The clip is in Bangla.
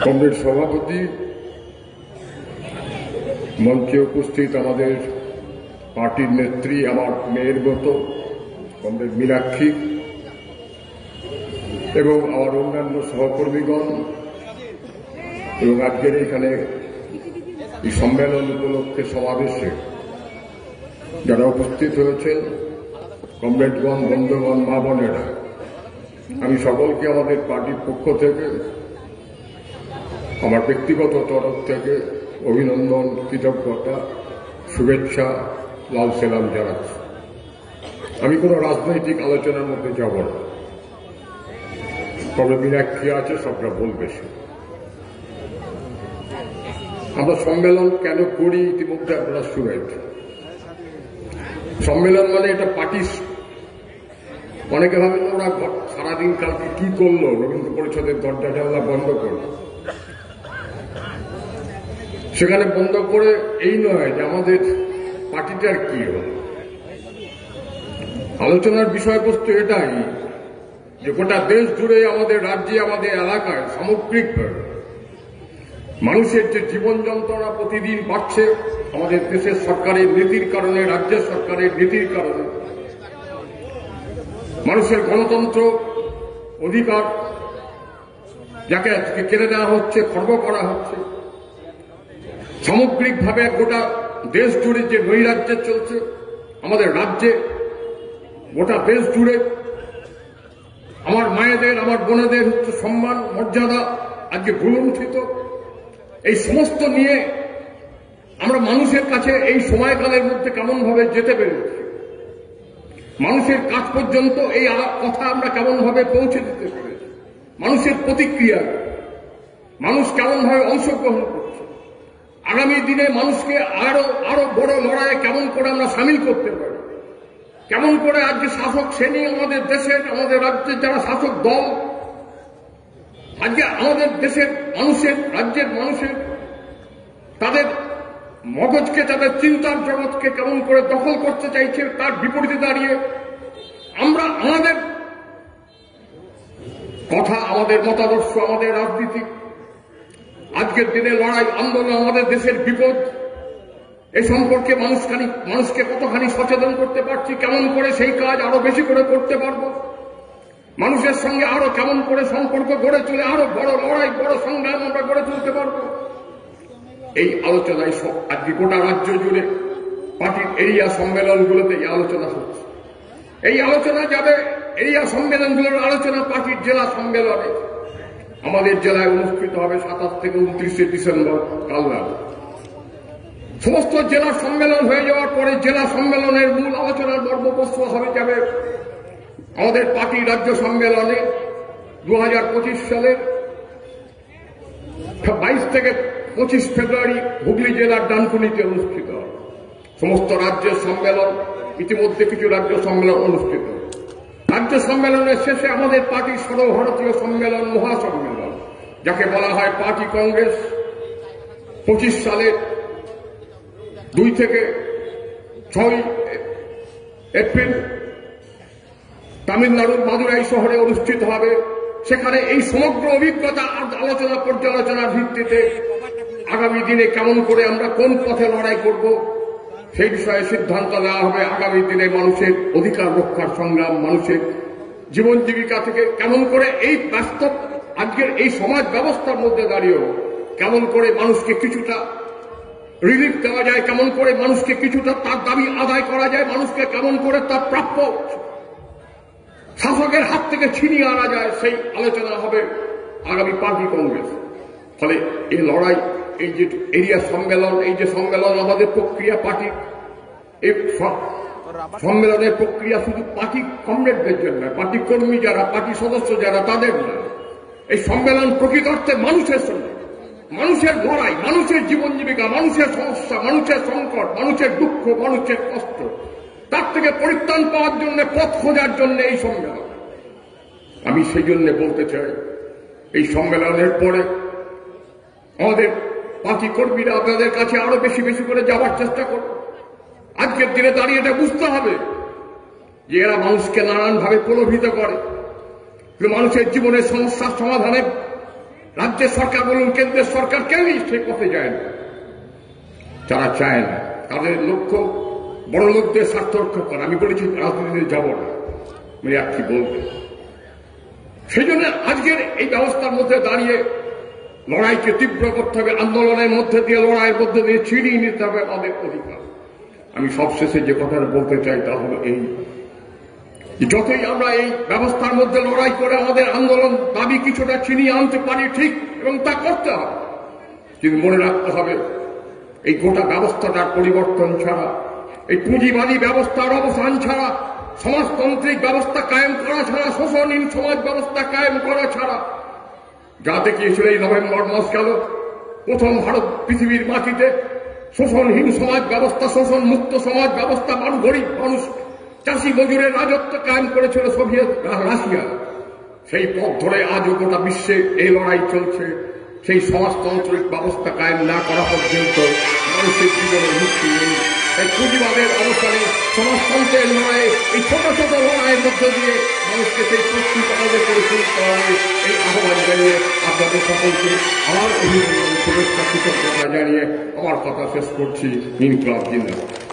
কংগ্রেস সভাপতি, মঞ্চে উপস্থিত আমাদের পার্টির নেত্রী, আমার মেয়ের মতো কংগ্রেস মীনাক্ষী, এবং আমার অন্যান্য সহকর্মীগণ, এবং আজকের এখানে এই সম্মেলন উপলক্ষে সমাবেশে যারা উপস্থিত হয়েছেন, কমরেডগণ, বন্ধুগণ, মা বোনেরা, আমি সকলকে আমাদের পার্টির পক্ষ থেকে, আমার ব্যক্তিগত তরফ থেকে অভিনন্দন, কৃতজ্ঞতা, শুভেচ্ছা, লাল সেলাম জানাচ্ছি। আমি কোনো রাজনৈতিক আলোচনার মধ্যে যাব না, তবে মীনাক্ষী আছে, সবটা বলবে সে। আমরা সম্মেলন কেন করি ইতিমধ্যে আপনারা শুনেছেন। সম্মেলন মানে এটা পার্টি। অনেকে ভাবেন ওরা সারাদিন কালকে কি করলো, রবীন্দ্র পরিষদের দরজা জানলা বন্ধ করলো। সেখানে বন্ধ করে এই নয় যে আমাদের পার্টিটার কি হল। আলোচনার বিষয়বস্তু এটাই যে গোটা দেশ জুড়ে, আমাদের রাজ্যে, আমাদের এলাকায় সামগ্রিকভাবে মানুষের যে জীবন যন্ত্রণা প্রতিদিন বাড়ছে, আমাদের দেশের সরকারের নীতির কারণে, রাজ্যের সরকারের নীতির কারণে, মানুষের গণতন্ত্র অধিকার যাকে আজকে কেড়ে নেওয়া হচ্ছে, খর্ব করা হচ্ছে, সামগ্রিকভাবে গোটা দেশ জুড়ে যে নৈরাজ্য চলছে, আমাদের রাজ্যে গোটা দেশ জুড়ে আমার মায়েদের, আমার বোনেদের হচ্ছে সম্মান, মর্যাদা আজকে ভুলুণ্ঠিত। এই সমস্ত নিয়ে আমরা মানুষের কাছে এই সময়কালের মধ্যে কেমন ভাবে যেতে পেরেছি, মানুষের কাছ পর্যন্ত এই কথা আমরা কেমন ভাবে পৌঁছে দিতে পেরেছি, মানুষের প্রতিক্রিয়া, মানুষ কেমন ভাবে অংশগ্রহণ করছে, আগামী দিনে মানুষকে আরো বড় লড়াইয়ে কেমন করে আমরা সামিল করতে পারি, কেমন করে আজকে শাসক শ্রেণী, আমাদের দেশের, আমাদের রাজ্যের যারা শাসক দল, আজকে আমাদের দেশের মানুষের, রাজ্যের মানুষের তাদের মগজকে, তাদের চিন্তার জগৎকে কেমন করে দখল করতে চাইছে, তার বিপরীতে দাঁড়িয়ে আমরা আমাদের কথা, আমাদের মতাদর্শ, আমাদের রাজনীতি, আজকের দিনে লড়াই, আন্দোলন, আমাদের দেশের বিপদ, এ সম্পর্কে মানুষকে কতখানি সচেতন করতে পারছি, কেমন করে সেই কাজ আরো বেশি করে করতে পারবো, মানুষের সঙ্গে আরো কেমন করে সম্পর্ক গড়ে চলে আরো বড় লড়াই, বড় সংগ্রাম আমরা গড়ে তুলতে পারবো। এই আলোচনায় আজকে গোটা রাজ্য জুড়ে পার্টির এরিয়া সম্মেলনগুলোতে এই আলোচনা হচ্ছে। এই আলোচনা যাবে এরিয়া সম্মেলনগুলোর আলোচনা পার্টির জেলা সম্মেলনে আমাদের জেলায় অনুষ্ঠিত হবে 27 থেকে 29 ডিসেম্বর কালনাড়। সমস্ত জেলা সম্মেলন হয়ে যাওয়ার পরে জেলা সম্মেলনের মূল আলোচনার মর্মপ্রস্ত হবে যাবে আমাদের পার্টি রাজ্য সম্মেলনে 2025 সালের 22 থেকে 25 ফেব্রুয়ারি হুগলি জেলার ডানকুনিতে অনুষ্ঠিত হবে। সমস্ত রাজ্যের সম্মেলন, ইতিমধ্যে কিছু রাজ্য সম্মেলন অনুষ্ঠিত। রাজ্য সম্মেলনের শেষে আমাদের পার্টির সর্বভারতীয় সম্মেলন, মহাসম্মেলন, যাকে বলা হয় পার্টি কংগ্রেস, 25 সালের 2 থেকে 6 এপ্রিল তামিলনাড়ুর মাদুরাই শহরে অনুষ্ঠিত হবে। সেখানে এই সমগ্র অভিজ্ঞতা আলোচনা পর্যালোচনার ভিত্তিতে আগামী দিনে কেমন করে আমরা কোন পথে লড়াই করব সেই বিষয়ে সিদ্ধান্ত নেওয়া হবে। আগামী দিনে মানুষের অধিকার রক্ষার সংগ্রাম, মানুষের জীবন জীবিকা থেকে কেমন করে এই বাস্তব আজকের এই সমাজ ব্যবস্থার মধ্যে দাঁড়িয়েও কেমন করে মানুষকে কিছুটা রিলিফ দেওয়া যায়, কেমন করে মানুষকে কিছুটা তার দাবি আদায় করা যায়, মানুষকে কেমন করে তার প্রাপ্য শাসকের হাত থেকে ছিনিয়ে আনা যায়, সেই আলোচনা হবে আগামী পার্টি কংগ্রেস। ফলে এই লড়াই, এই যে এরিয়া সম্মেলন, এই যে সম্মেলন আমাদের প্রক্রিয়া, পার্টি এই সম্মেলনের প্রক্রিয়া শুধু পার্টি কমরেডদের জন্য, পার্টি কর্মী যারা, পার্টি সদস্য যারা, তাদের নয়। এই সম্মেলন প্রকৃত অর্থে মানুষের সঙ্গে, মানুষের লড়াই, মানুষের জীবন জীবিকা, মানুষের সমস্যা, মানুষের সংকট, মানুষের দুঃখ, মানুষের কষ্ট, তার থেকে পরিত্রাণ পাওয়ার জন্য, পথ খোঁজার জন্য এই সম্মেলন। আমি সেই জন্য বলতে চাই, এই সম্মেলনের পরে আমাদের পার্টি কর্মীরা আপনাদের কাছে আরো বেশি বেশি করে যাওয়ার চেষ্টা করবে। আজকের দিনে দাঁড়িয়ে এটা বুঝতে হবে যে এরা মানুষকে নানানভাবে প্রলোভিত করে, মানুষের জীবনের সমস্যার সমাধানে রাজ্যের সরকার বলুন, কেন্দ্রের সরকার, কেউই সে পথে যায় না। যারা চায় না, তাদের লক্ষ্য বড় লোকদের স্বার্থ রক্ষা করা। আমি বলেছি রাজনীতিতে যাব না, আপনি বলবেন। সেই জন্য আজকের এই ব্যবস্থার মধ্যে দাঁড়িয়ে লড়াইকে তীব্র করতে হবে, আন্দোলনের মধ্যে দিয়ে, লড়াইয়ের মধ্যে দিয়ে ছিনিয়ে নিতে হবে আমাদের অধিকার। আমি সবশেষে যে কথাটা বলতে চাই তা হলো এই, যতই আমরা এই ব্যবস্থার মধ্যে লড়াই করে আমাদের আন্দোলন দাবি কিছুটা ছিনিয়ে আনতে পারি, ঠিক, এবং তা করতে হবে, কিন্তু মনে রাখতে হবে এই গোটা ব্যবস্থাটার পরিবর্তন ছাড়া, এই পুঁজিবাদী ব্যবস্থার অবসান ছাড়া, সমাজতান্ত্রিক ব্যবস্থা কায়েম করা ছাড়া, শোষণহীন সমাজ ব্যবস্থা কায়েম করা ছাড়া, যা দেখিয়েছিল এই নভেম্বর মাস গেল, প্রথম ভারত পৃথিবীর মাটিতে শোষণহীন সমাজ ব্যবস্থা, শোষণ মুক্ত সমাজ ব্যবস্থা, গরিব মানুষ, চাষি মজুরের রাজত্ব কায়েম করেছিল সোভিয়েত রাশিয়া। সেই পথ ধরে আজও গোটা বিশ্বে এই লড়াই চলছে। সেই সমাজতান্ত্রিক ব্যবস্থা কায়েম না করা পর্যন্ত মানুষের জীবনের মুক্তি নেই। তাই পুঁজিবাদের অবস্থানে সমাজতন্ত্রের লড়াইয়ে, এই ছোট ছোট লড়াইয়ের মধ্য দিয়ে মানুষকে সেই প্রস্তুত আমাদের পরিচালিত করা, এই আহ্বান জানিয়ে আপনাদের সকলকে আমার অভিনন্দন, শুভেচ্ছা, কৃতজ্ঞতা জানিয়ে আমার কথা শেষ করছি। ইনকলাব জিন্দাবাদ।